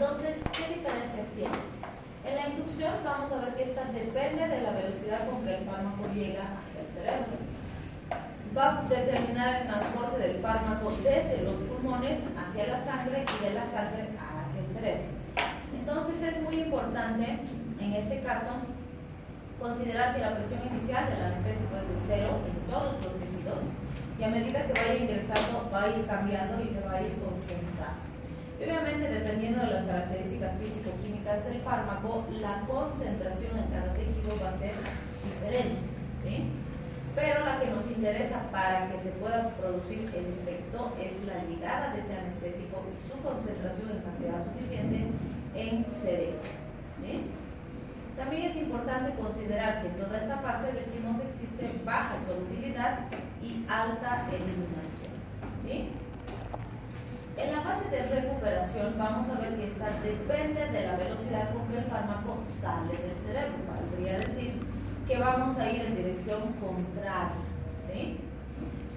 Entonces, ¿qué diferencias tiene? En la inducción vamos a ver que esta depende de la velocidad con que el fármaco llega hasta el cerebro. Va a determinar el transporte del fármaco desde los pulmones hacia la sangre y de la sangre hacia el cerebro. Entonces es muy importante, en este caso, considerar que la presión inicial del anestésico es de 0 en todos los tejidos y a medida que vaya ingresando va a ir cambiando y se va a ir concentrando. Y obviamente, dependiendo de las características físico-químicas del fármaco, la concentración en cada tejido va a ser diferente, ¿sí? Pero la que nos interesa para que se pueda producir el efecto es la llegada de ese anestésico y su concentración en cantidad suficiente en cerebro, ¿sí? También es importante considerar que en toda esta fase decimos existe baja solubilidad y alta eliminación, ¿sí? En la fase de recuperación vamos a ver que esta depende de la velocidad con que el fármaco sale del cerebro. Podría decir que vamos a ir en dirección contraria, ¿sí?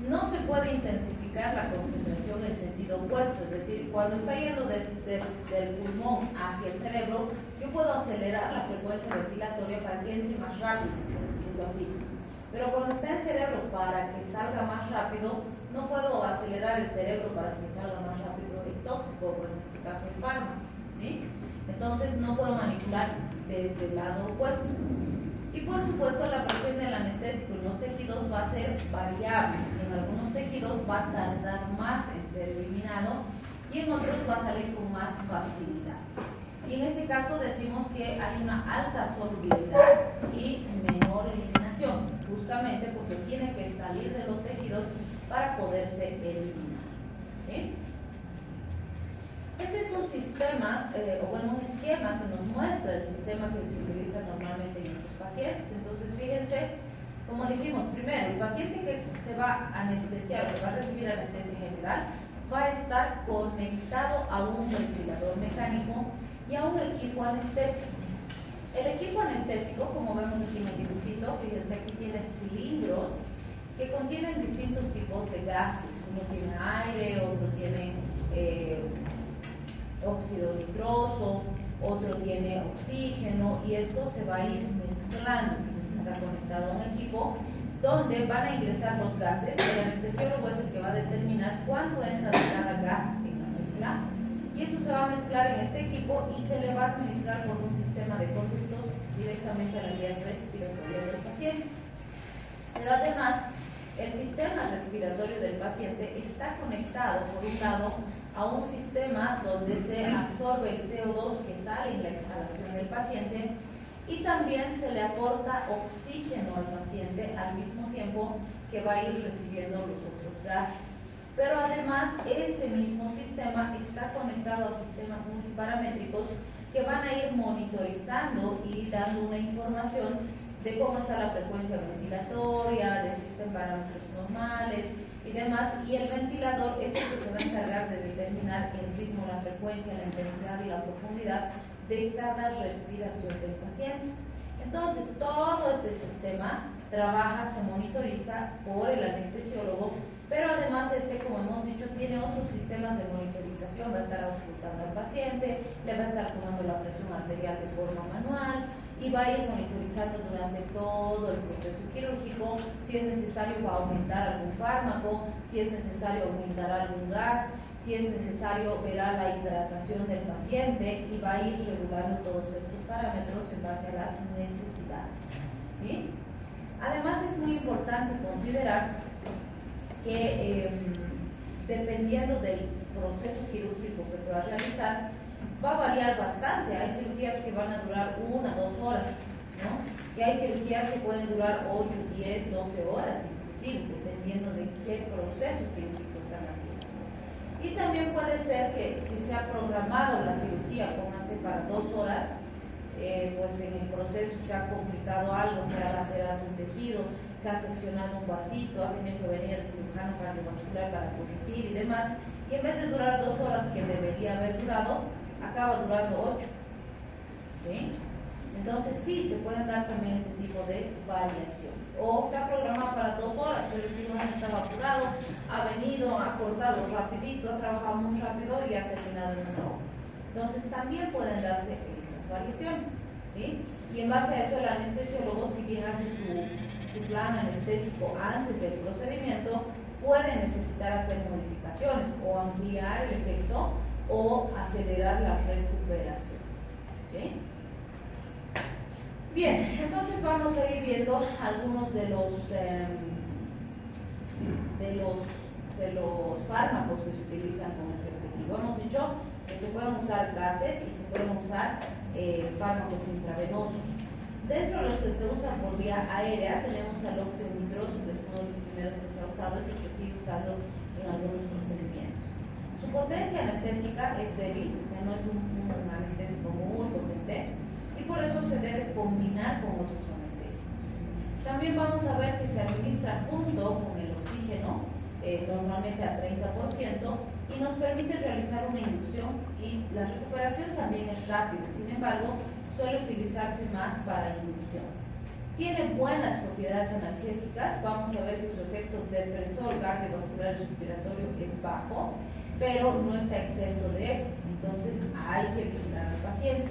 No se puede intensificar la concentración en sentido opuesto, es decir, cuando está yendo desde el pulmón hacia el cerebro, yo puedo acelerar la frecuencia ventilatoria para que entre más rápido, por decirlo así. Pero cuando está en cerebro, para que salga más rápido, no puedo acelerar el cerebro para que salga más rápido el tóxico, o en este caso el fármaco, ¿sí? Entonces no puedo manipular desde el lado opuesto. Y por supuesto la presión del anestésico en los tejidos va a ser variable. En algunos tejidos va a tardar más en ser eliminado y en otros va a salir con más facilidad. Y en este caso decimos que hay una alta solubilidad y menor eliminación, justamente porque tiene que salir de los tejidos para poderse eliminar, ¿sí? Este es un sistema, un esquema que nos muestra el sistema que se utiliza normalmente en estos pacientes. Entonces, fíjense, como dijimos, primero, el paciente que se va a anestesiar, que va a recibir anestesia general, va a estar conectado a un ventilador mecánico y a un equipo anestésico. El equipo anestésico, como vemos aquí en el dibujito, fíjense, aquí tiene cilindros que contienen distintos tipos de gases. Uno tiene aire, otro tiene óxido nitroso, otro tiene oxígeno, y esto se va a ir mezclando. Está conectado a un equipo donde van a ingresar los gases. El anestesiólogo es el que va a determinar cuánto entra de cada gas en la mezcla, y eso se va a mezclar en este equipo y se le va a administrar por un sistema de conductos directamente a la vía respiratoria del paciente. Pero además, el sistema respiratorio del paciente está conectado, por un lado, a un sistema donde se absorbe el CO2 que sale en la exhalación del paciente, y también se le aporta oxígeno al paciente al mismo tiempo que va a ir recibiendo los otros gases. Pero además, este mismo sistema está conectado a sistemas multiparamétricos que van a ir monitorizando y dando una información de cómo está la frecuencia ventilatoria, de si está en parámetros normales y demás, y el ventilador es el que se va a encargar de determinar el ritmo, la frecuencia, la intensidad y la profundidad de cada respiración del paciente. Entonces, todo este sistema trabaja, se monitoriza por el anestesiólogo, pero además como hemos dicho, tiene otros sistemas de monitorización. Va a estar auscultando al paciente, le va a estar tomando la presión arterial de forma manual y va a ir monitorizando durante todo el proceso quirúrgico si es necesario va a aumentar algún fármaco, si es necesario aumentar algún gas, si es necesario verá la hidratación del paciente, y va a ir regulando todos estos parámetros en base a las necesidades, ¿sí? Además, es muy importante considerar que dependiendo del proceso quirúrgico que se va a realizar, va a variar bastante. Hay cirugías que van a durar 1 a 2 horas, ¿no? Y hay cirugías que pueden durar 8, 10, 12 horas inclusive, dependiendo de qué proceso quirúrgico están haciendo. Y también puede ser que si se ha programado la cirugía, póngase para 2 horas, pues en el proceso se ha complicado algo, se ha lacerado un tejido, se ha seccionado un vasito, ha tenido que venir el cirujano cardiovascular para corregir y demás, y en vez de durar 2 horas que debería haber durado, acaba durando 8, ¿sí? Entonces sí, se pueden dar también ese tipo de variaciones. O se ha programado para 2 horas, pero el cirujano estaba apurado, ha venido, ha cortado rapidito, ha trabajado muy rápido y ha terminado en 1 hora. Entonces también pueden darse esas variaciones, ¿sí? Y en base a eso el anestesiólogo, si bien hace su plan anestésico antes del procedimiento, puede necesitar hacer modificaciones o ampliar el efecto o acelerar la recuperación, ¿sí? Bien, entonces vamos a ir viendo algunos de los fármacos que se utilizan con este objetivo. Hemos dicho que se pueden usar gases y se pueden usar fármacos intravenosos. Dentro de los que se usan por vía aérea tenemos al óxido nitroso, que es uno de los primeros que se ha usado y que se sigue usando en algunos procedimientos. Su potencia anestésica es débil, o sea, no es un anestésico muy potente, y por eso se debe combinar con otros anestésicos. También vamos a ver que se administra junto con el oxígeno, normalmente a 30%, y nos permite realizar una inducción, y la recuperación también es rápida. Sin embargo, suele utilizarse más para inducción. Tiene buenas propiedades analgésicas. Vamos a ver que su efecto depresor cardiovascular respiratorio es bajo, pero no está exento de esto. Entonces hay que vigilar al paciente.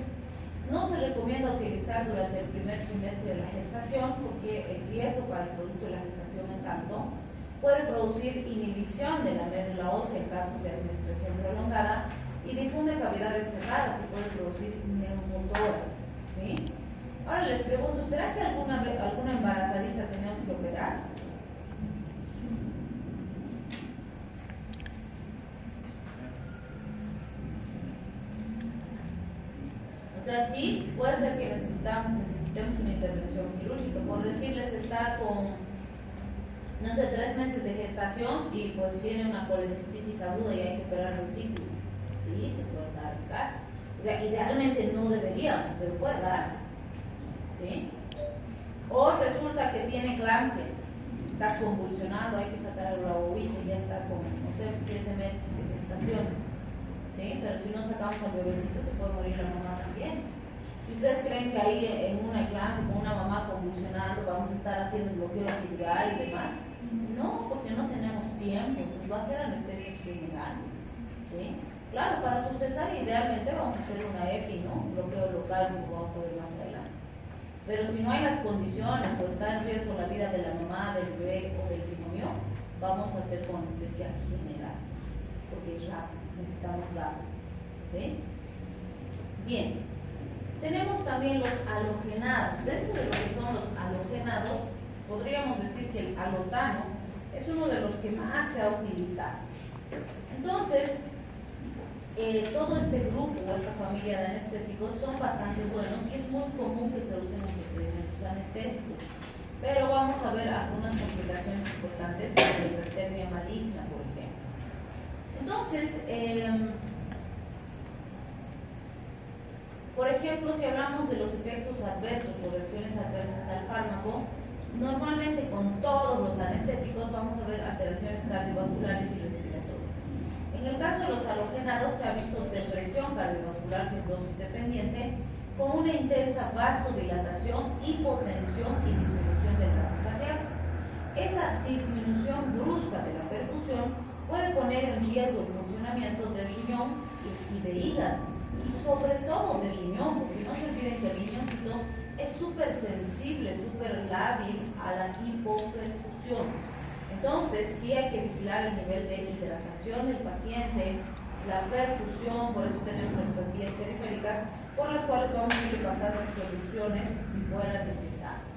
No se recomienda utilizar durante el primer trimestre de la gestación porque el riesgo para el producto de la gestación es alto. Puede producir inhibición de la médula ósea en casos de administración prolongada y difunde cavidades cerradas y puede producir neumotoras, ¿sí? Ahora les pregunto, ¿será que alguna embarazadita tenemos que operar? O sea, sí, puede ser que necesitemos una intervención quirúrgica. Por decirles, está con, no sé, 3 meses de gestación y pues tiene una colecistitis aguda y hay que operar el ciclo. Sí, se puede dar el caso. O sea, idealmente no deberíamos, pero puede darse, ¿sí? O resulta que tiene eclampsia, está convulsionando, hay que sacar la bobina y ya está con, no sé, 7 meses de gestación, ¿sí? Pero si no sacamos al bebecito se puede morir la mamá también. ¿Y ustedes creen que ahí en una eclampsia con una mamá convulsionando vamos a estar haciendo bloqueo epidural y demás? No, porque no tenemos tiempo, pues va a ser anestesia general, ¿sí? Claro, para su cesárea idealmente vamos a hacer una EPI, ¿no? Un bloqueo local, como vamos a ver más adelante. Pero si no hay las condiciones o está en riesgo la vida de la mamá, del bebé o del binomio, vamos a hacer con anestesia general, porque es rápido, necesitamos rápido, ¿sí? Bien, tenemos también los halogenados. Dentro de lo que son los halogenados, podríamos decir que el halotano es uno de los que más se ha utilizado. Entonces, todo este grupo o esta familia de anestésicos son bastante buenos y es muy común que se usen en procedimientos anestésicos. Pero vamos a ver algunas complicaciones importantes como la hipertermia maligna, por ejemplo. Entonces, por ejemplo, si hablamos de los efectos adversos o reacciones adversas al fármaco, normalmente con todos los anestésicos vamos a ver alteraciones cardiovasculares y respiratorias. En el caso de los halogenados se ha visto depresión cardiovascular, que es dosis dependiente, con una intensa vasodilatación, hipotensión y disminución del gasto cardíaco. Esa disminución brusca de la perfusión puede poner en riesgo el funcionamiento del riñón y de hígado, y sobre todo del riñón, porque no se olviden que el riñoncito es súper sensible, súper lábil a la hipoperfusión. Entonces, sí hay que vigilar el nivel de hidratación del paciente, la perfusión, por eso tenemos nuestras vías periféricas, por las cuales vamos a ir pasando soluciones si fuera necesario.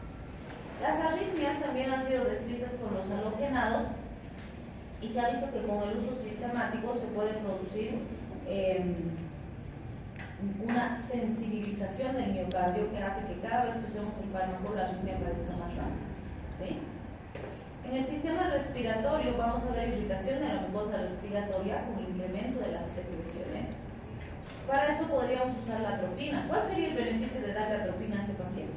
Las arritmias también han sido descritas con los halogenados y se ha visto que con el uso sistemático se puede producir una sensibilización del miocardio que hace que cada vez que usemos el fármaco la arritmia aparezca más rápido, ¿sí? En el sistema respiratorio vamos a ver irritación de la mucosa respiratoria con incremento de las secreciones. Para eso podríamos usar la atropina. ¿Cuál sería el beneficio de darle atropina a este paciente?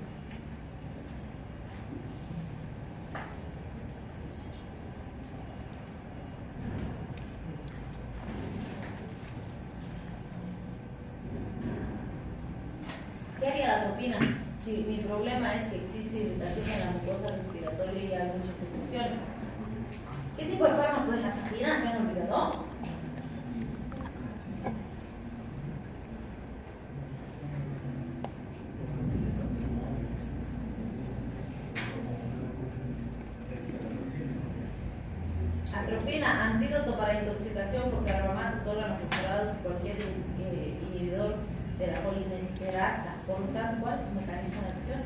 ¿Qué haría la atropina? Si mi problema es que existe irritación en la mucosa respiratoria y hay muchas secreciones. ¿Qué tipo de fármaco es la atropina? ¿Se han olvidado? atropina, antídoto para intoxicación por carbamatos, órganos fosforados y cualquier inhibidor de la colinesterasa. Por lo tanto, ¿cuál es su mecanismo de acción?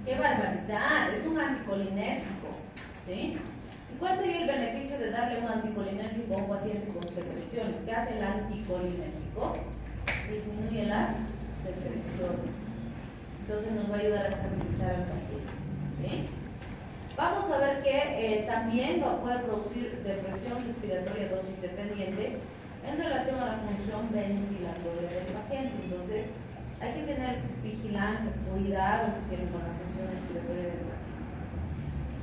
¡Qué barbaridad! Es un anticolinérgico, ¿sí? ¿Y cuál sería el beneficio de darle un anticolinérgico a un paciente con secreciones? ¿Qué hace el anticolinérgico? Disminuye las secreciones. Entonces nos va a ayudar a estabilizar al paciente, ¿sí? Vamos a ver que también puede producir depresión respiratoria dosis dependiente en relación a la función ventilatoria del paciente. Entonces, hay que tener vigilancia, cuidado si quieren con la función respiratoria del paciente.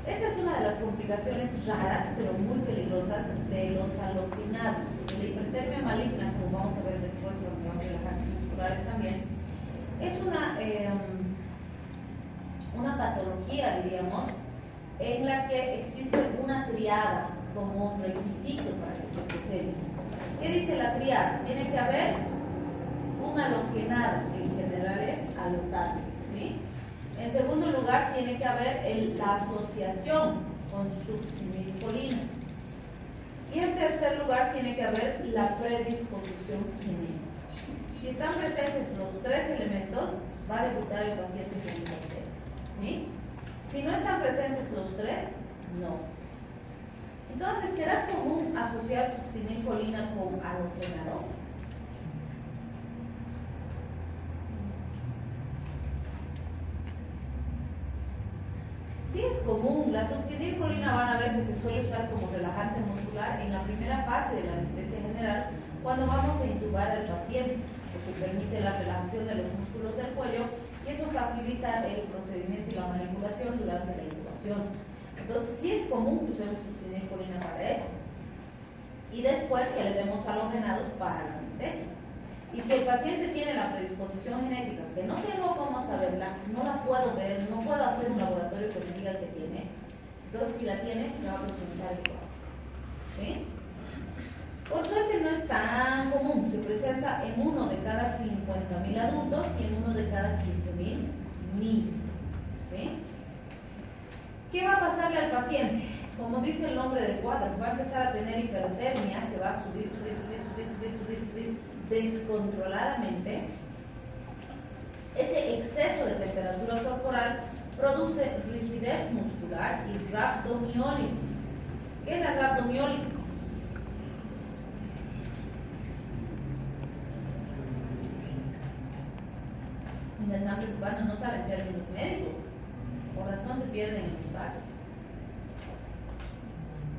Esta es una de las complicaciones raras, pero muy peligrosas, de los haloginados. Porque la hipertermia maligna, como vamos a ver después cuando veamos relajantes musculares también, es una patología, diríamos, en la que existe una triada como requisito para que se presente. ¿Qué dice la triada? Tiene que haber un halogenado, que en general es halotano, ¿sí? En segundo lugar, tiene que haber la asociación con succinilcolina. Y en tercer lugar, tiene que haber la predisposición química. Si están presentes los tres elementos, va a debutar el paciente con hipertermia, ¿sí? Si no están presentes los tres, no. Entonces, ¿será común asociar succinilcolina con halogenados? Sí es común. La succinilcolina van a ver que se suele usar como relajante muscular en la primera fase de la anestesia general cuando vamos a intubar al paciente, porque permite la relajación de los músculos del cuello y eso facilita el procedimiento y la manipulación durante la intubación. Entonces sí es común que usemos succinilcolina para eso. Y después que le demos halogenados para la anestesia. Y si el paciente tiene la predisposición genética, que no tengo cómo saberla, no la puedo ver, no puedo hacer un laboratorio que me diga que tiene, entonces si la tiene, se va a presentar igual. ¿Sí? Por suerte no es tan común, se presenta en 1 de cada 50.000 adultos y en 1 de cada 15.000 niños. ¿Sí? ¿Qué va a pasarle al paciente? Como dice el nombre del cuadro, va a empezar a tener hipertermia, que va a subir descontroladamente. Ese exceso de temperatura corporal produce rigidez muscular y rhabdomiólisis. ¿Qué es la rhabdomiólisis? Me están preocupando, no saben términos médicos. Por razón se pierden en los casos.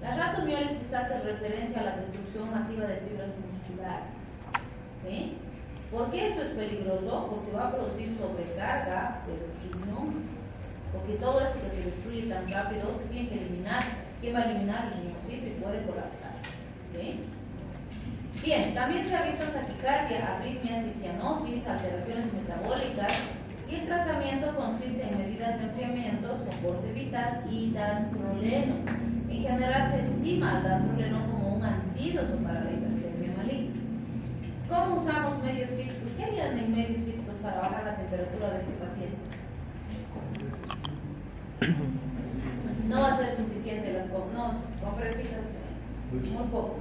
La rhabdomiólisis hace referencia a la destrucción masiva de fibras musculares. ¿Sí? ¿Por qué esto es peligroso? Porque va a producir sobrecarga del riñón. Porque todo eso que se destruye tan rápido se tiene que eliminar. ¿Quién va a eliminar? El riñoncito y puede colapsar. ¿Sí? Bien, también se ha visto taquicardia, arritmias y cianosis, alteraciones metabólicas. Y el tratamiento consiste en medidas de enfriamiento, soporte vital y dantroleno. En general se estima al dantroleno como un antídoto para la hipertermia maligna. ¿Cómo usamos medios físicos? ¿Qué harían en medios físicos para bajar la temperatura de este paciente? No va a ser suficiente las compresitas, muy poco.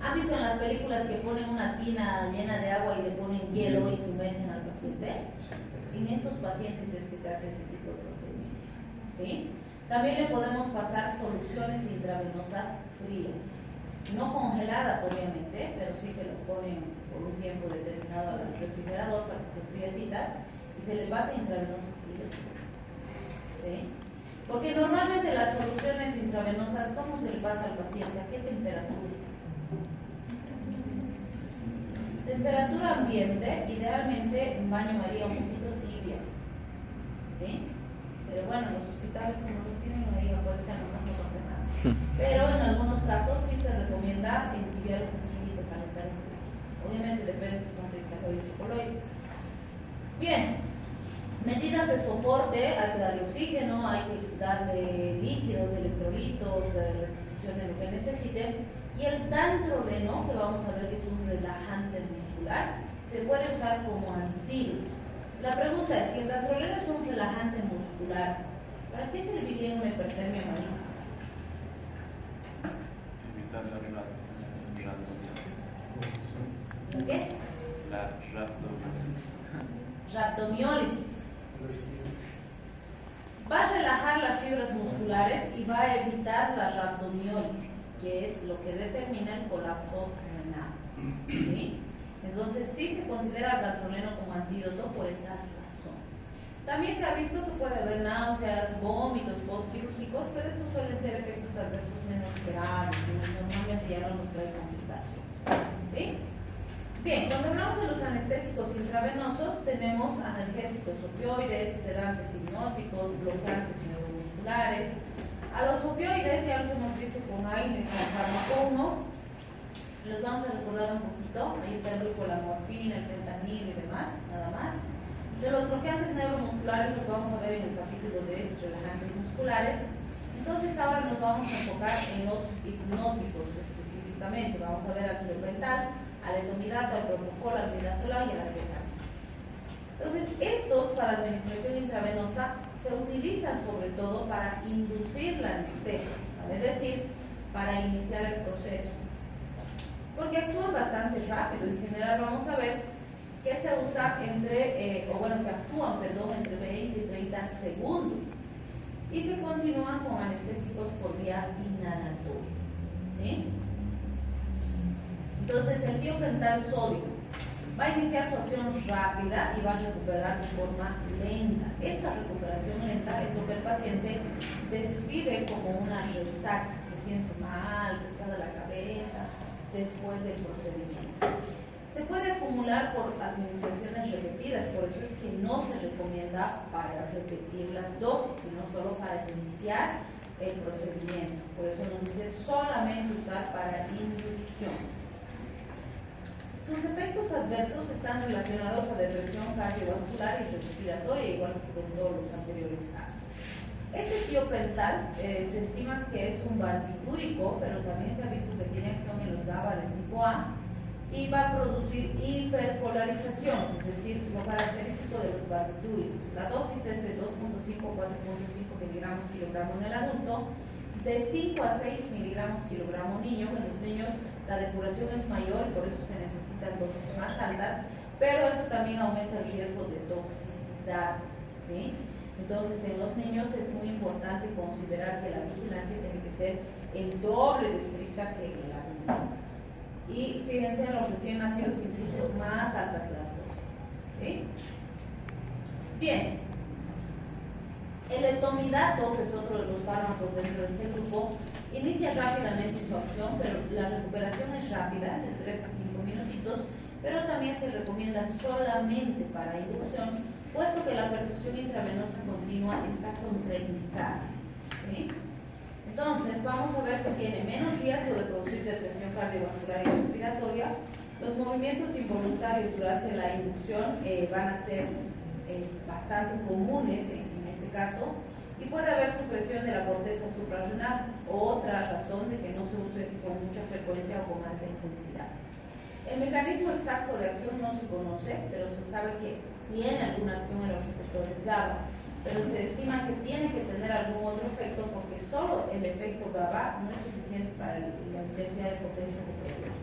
¿Han visto en las películas que ponen una tina llena de agua y le ponen hielo y sumergen al paciente? En estos pacientes es que se hace ese tipo de procedimiento, ¿sí? También le podemos pasar soluciones intravenosas frías, no congeladas obviamente, pero sí se las ponen por un tiempo determinado al refrigerador para que estén friecitas y se le pasa intravenoso frío, ¿sí? Porque normalmente las soluciones intravenosas, ¿cómo se le pasa al paciente? ¿A qué temperatura? Temperatura ambiente, idealmente en baño María un poquito tibias, ¿sí? Pero bueno, los hospitales como los tienen ahí afuera no pasa nada. Pero en algunos casos sí se recomienda entibiar un poquito, calentar un poquito. Obviamente depende si son cristaloides o coloides. Bien, medidas de soporte, hay que darle oxígeno, hay que darle líquidos, electrolitos, restitución de lo que necesite. Y el dantroleno, que vamos a ver que es un relajante muscular, se puede usar como antídoto. La pregunta es, si el dantroleno es un relajante muscular, ¿para qué serviría en una hipertermia maligna? Evitar la rhabdomiólisis. ¿La qué? La rhabdomiólisis. Rhabdomiólisis. Va a relajar las fibras musculares y va a evitar la rhabdomiólisis, que es lo que determina el colapso renal. ¿Sí? Entonces sí se considera el dantroleno como antídoto por esa razón. También se ha visto que puede haber náuseas, vómitos postquirúrgicos, pero estos suelen ser efectos adversos menos graves, que normalmente ya no nos trae complicación. ¿Sí? Bien, cuando hablamos de los anestésicos intravenosos, tenemos analgésicos opioides, sedantes hipnóticos, bloqueantes neuromusculares. A los opioides ya los hemos visto con AINES, el fármaco 1. Los vamos a recordar un poquito. Ahí está el grupo, la morfina, el fentanilo y demás, nada más. De los bloqueantes neuromusculares los vamos a ver en el capítulo de relajantes musculares. Entonces ahora nos vamos a enfocar en los hipnóticos específicamente. Vamos a ver al tiopental, al etomidato, al propofol, al midazolam y al alprazolam. Entonces estos para administración intravenosa se utilizan sobre todo para inducir la anestesia, ¿vale? Es decir, para iniciar el proceso. Porque actúan bastante rápido. En general vamos a ver que se usa que actúan, entre 20 y 30 segundos. Y se continúan con anestésicos por vía inhalatoria. ¿Sí? Entonces el tiopental sódico va a iniciar su acción rápida y va a recuperar de forma lenta. Esa recuperación lenta es lo que el paciente describe como una resaca. Se siente mal, pesada la cabeza después del procedimiento. Se puede acumular por administraciones repetidas, por eso es que no se recomienda para repetir las dosis, sino solo para iniciar el procedimiento. Por eso nos dice solamente usar para inducción. Sus efectos adversos están relacionados a depresión cardiovascular y respiratoria, igual que con todos los anteriores casos. Este tiopental se estima que es un barbitúrico, pero también se ha visto que tiene acción en los GABA de tipo A y va a producir hiperpolarización, es decir, lo característico de los barbitúricos. La dosis es de 2.5 a 4.5 miligramos kilogramo en el adulto, de 5 a 6 miligramos kilogramo niño. En los niños la depuración es mayor y por eso se necesitan dosis más altas, pero eso también aumenta el riesgo de toxicidad, ¿sí? Entonces en los niños es muy importante considerar que la vigilancia tiene que ser el doble de estricta que en el adulto. Y fíjense, en los recién nacidos incluso más altas las dosis. ¿Sí? Bien, el etomidato, que es otro de los fármacos dentro de este grupo, inicia rápidamente su acción, pero la recuperación es rápida, de 3 a 5 minutitos, pero también se recomienda solamente para inducción, puesto que la perfusión intravenosa continua está contraindicada. ¿Sí? Entonces, vamos a ver que tiene menos riesgo de producir depresión cardiovascular y respiratoria. Los movimientos involuntarios durante la inducción van a ser bastante comunes en este caso, y puede haber supresión de la corteza suprarrenal, otra razón de que no se use con mucha frecuencia o con alta intensidad. El mecanismo exacto de acción no se conoce, pero se sabe que tiene alguna acción en los receptores GABA, pero se estima que tiene que tener algún otro efecto porque solo el efecto GABA no es suficiente para la intensidad de potencia que produce.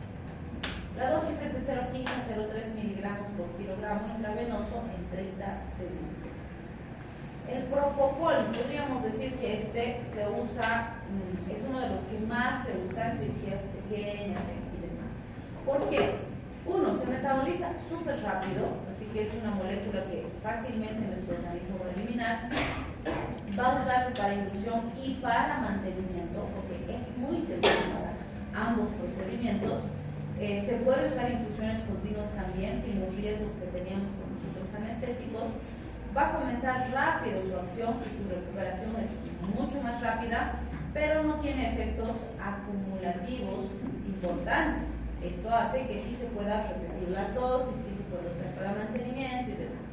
La dosis es de 0,15 a 0,3 miligramos por kilogramo intravenoso en 30 segundos. El propofol, podríamos decir que este se usa, es uno de los que más se usa en cirugías pequeñas y demás. ¿Por qué? Uno, se metaboliza súper rápido, así que es una molécula que fácilmente nuestro organismo va a eliminar. Va a usarse para inducción y para mantenimiento, porque es muy seguro para ambos procedimientos. Se puede usar infusiones continuas también, sin los riesgos que teníamos con los otros anestésicos. Va a comenzar rápido su acción y su recuperación es mucho más rápida, pero no tiene efectos acumulativos importantes. Esto hace que sí se pueda repetir las dosis, sí se puede usar para mantenimiento y demás.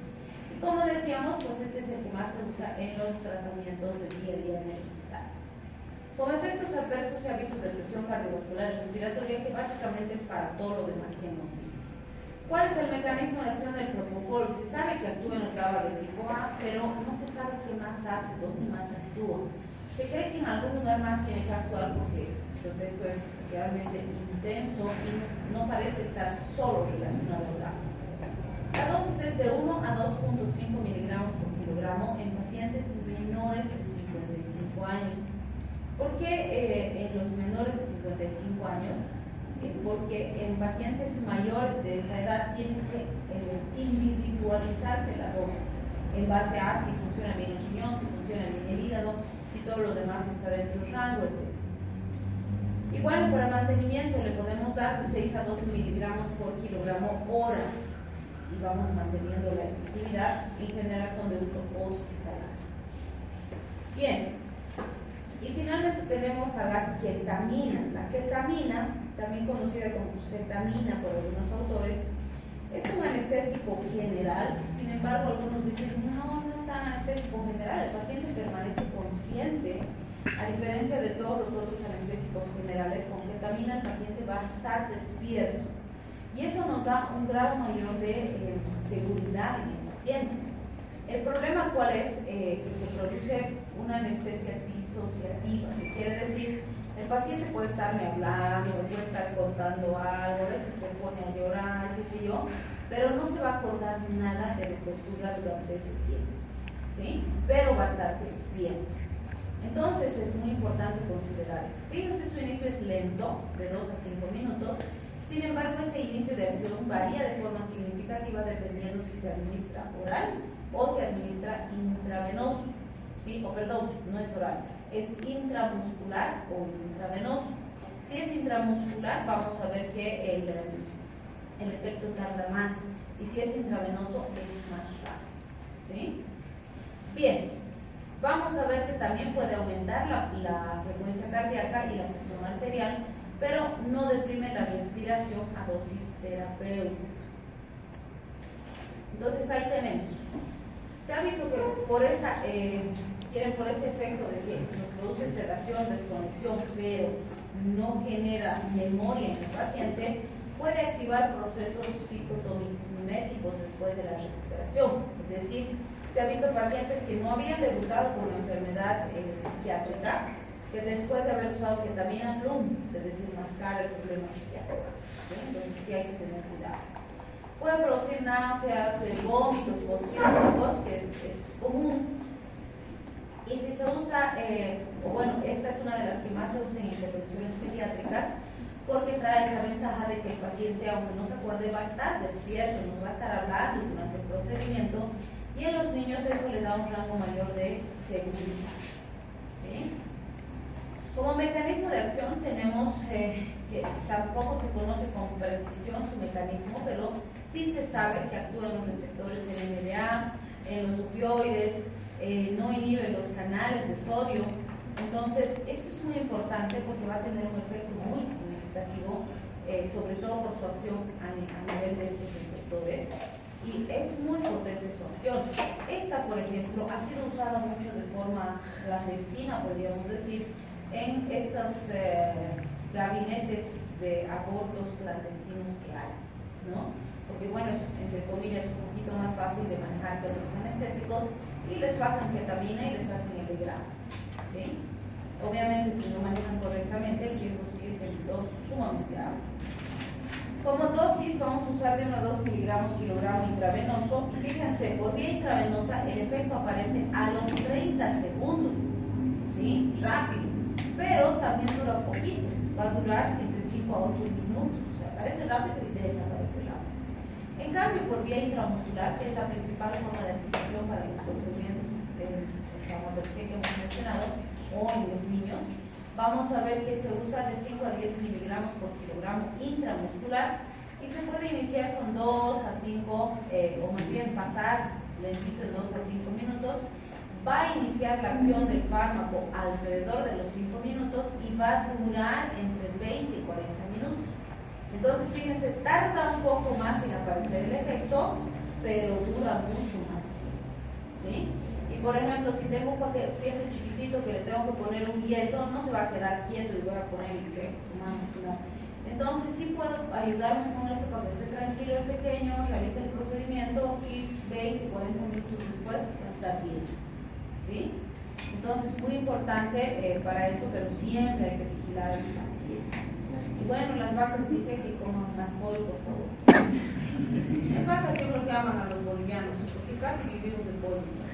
Y como decíamos, pues este es el que más se usa en los tratamientos de día a día en el hospital. Como efectos adversos se ha visto depresión cardiovascular y respiratoria, que básicamente es para todo lo demás que hemos visto. ¿Cuál es el mecanismo de acción del propofol? Se sabe que actúa en el GABA de tipo A, pero no se sabe qué más hace, dónde más actúa. Se cree que en algún lugar más tiene que actuar porque su efecto es realmente intenso y no parece estar solo relacionado al GABA. La dosis es de 1 a 2.5 miligramos por kilogramo en pacientes menores de 55 años. ¿Por qué en los menores de 55 años? Porque en pacientes mayores de esa edad tienen que individualizarse la dosis en base a si funciona bien el riñón, si funciona bien el hígado, si todo lo demás está dentro del rango, etc. Y bueno, para mantenimiento le podemos dar de 6 a 12 miligramos por kilogramo hora y vamos manteniendo la efectividad. En general son de uso hospitalario. Bien. Y finalmente tenemos a la ketamina. La ketamina, también conocida como cetamina por algunos autores, es un anestésico general. Sin embargo, algunos dicen, no es tan anestésico general, el paciente permanece consciente. A diferencia de todos los otros anestésicos generales, con ketamina el paciente va a estar despierto. Y eso nos da un grado mayor de seguridad en el paciente. El problema, ¿cuál es? Que se produce una anestesia disociativa, que quiere decir, el paciente puede estarme hablando, puede estar contando algo, a veces se pone a llorar, qué sé yo, pero no se va a acordar nada de lo que ocurra durante ese tiempo, ¿sí? Pero va a estar despierto. Entonces es muy importante considerar eso. Fíjense, su inicio es lento, de 2 a 5 minutos. Sin embargo, ese inicio de acción varía de forma significativa dependiendo si se administra oral o se administra intravenoso, ¿sí? O perdón, no es oral, es intramuscular o intravenoso. Si es intramuscular, vamos a ver que el efecto tarda más, y si es intravenoso, es más rápido, ¿sí? Bien, vamos a ver que también puede aumentar la frecuencia cardíaca y la presión arterial, pero no deprime la respiración a dosis terapéuticas. Entonces ahí tenemos. Se ha visto que por ese efecto de que nos produce sedación, desconexión, pero no genera memoria en el paciente, puede activar procesos psicotomiméticos después de la recuperación. Es decir, se ha visto pacientes que no habían debutado con una enfermedad psiquiátrica, que después de haber usado ketamina, se desenmascara el problema psiquiátrico, ¿sí? Entonces sí hay que tener cuidado. Puede producir náuseas, vómitos post-quirúrgicos, que es común. Y si se usa, bueno, esta es una de las que más se usa en intervenciones pediátricas, porque trae esa ventaja de que el paciente, aunque no se acuerde, va a estar despierto, nos va a estar hablando durante el procedimiento, y en los niños eso le da un rango mayor de seguridad, ¿sí? Como mecanismo de acción tenemos que tampoco se conoce con precisión su mecanismo, pero sí se sabe que actúa en los receptores del NMDA, en los opioides, no inhibe los canales de sodio. Entonces, esto es muy importante porque va a tener un efecto muy significativo, sobre todo por su acción a nivel de estos receptores. Y es muy potente su acción. Esta, por ejemplo, ha sido usada mucho de forma clandestina, podríamos decir, en estos gabinetes de abortos clandestinos que hay, ¿no? Porque, bueno, es, entre comillas, un poquito más fácil de manejar que otros anestésicos, y les pasan ketamina y les hacen el gramo, ¿sí? Obviamente, si no manejan correctamente, el riesgo sigue siendo sumamente alto. Como dosis vamos a usar de 1 a 2 miligramos kilogramo intravenoso, y fíjense, por vía intravenosa el efecto aparece a los 30 segundos, ¿sí? Rápido, pero también dura poquito, va a durar entre 5 a 8 minutos, o sea, aparece rápido y desaparece rápido. En cambio, por vía intramuscular, que es la principal forma de aplicación para los procedimientos que hemos mencionado, o en los niños, vamos a ver que se usa de 5 a 10 miligramos por kilogramo intramuscular, y se puede iniciar con 2 a 5, o más bien pasar lentito de 2 a 5 minutos. Va a iniciar la acción del fármaco alrededor de los 5 minutos y va a durar entre 20 y 40 minutos. Entonces, fíjense, tarda un poco más en aparecer el efecto, pero dura mucho más tiempo. por ejemplo, si tengo un paciente chiquitito que le tengo que poner un yeso, no se va a quedar quieto y voy a poner el recto, su mano, claro. Entonces sí puedo ayudarme con esto para que esté tranquilo el pequeño, realice el procedimiento y 20, 40 minutos después va a estar bien. ¿Sí? Entonces muy importante para eso, pero siempre hay que vigilar al paciente. Y bueno, las vacas dicen que coman más pollo, por favor. Las vacas yo creo que aman a los bolivianos, porque casi vivimos de pollo.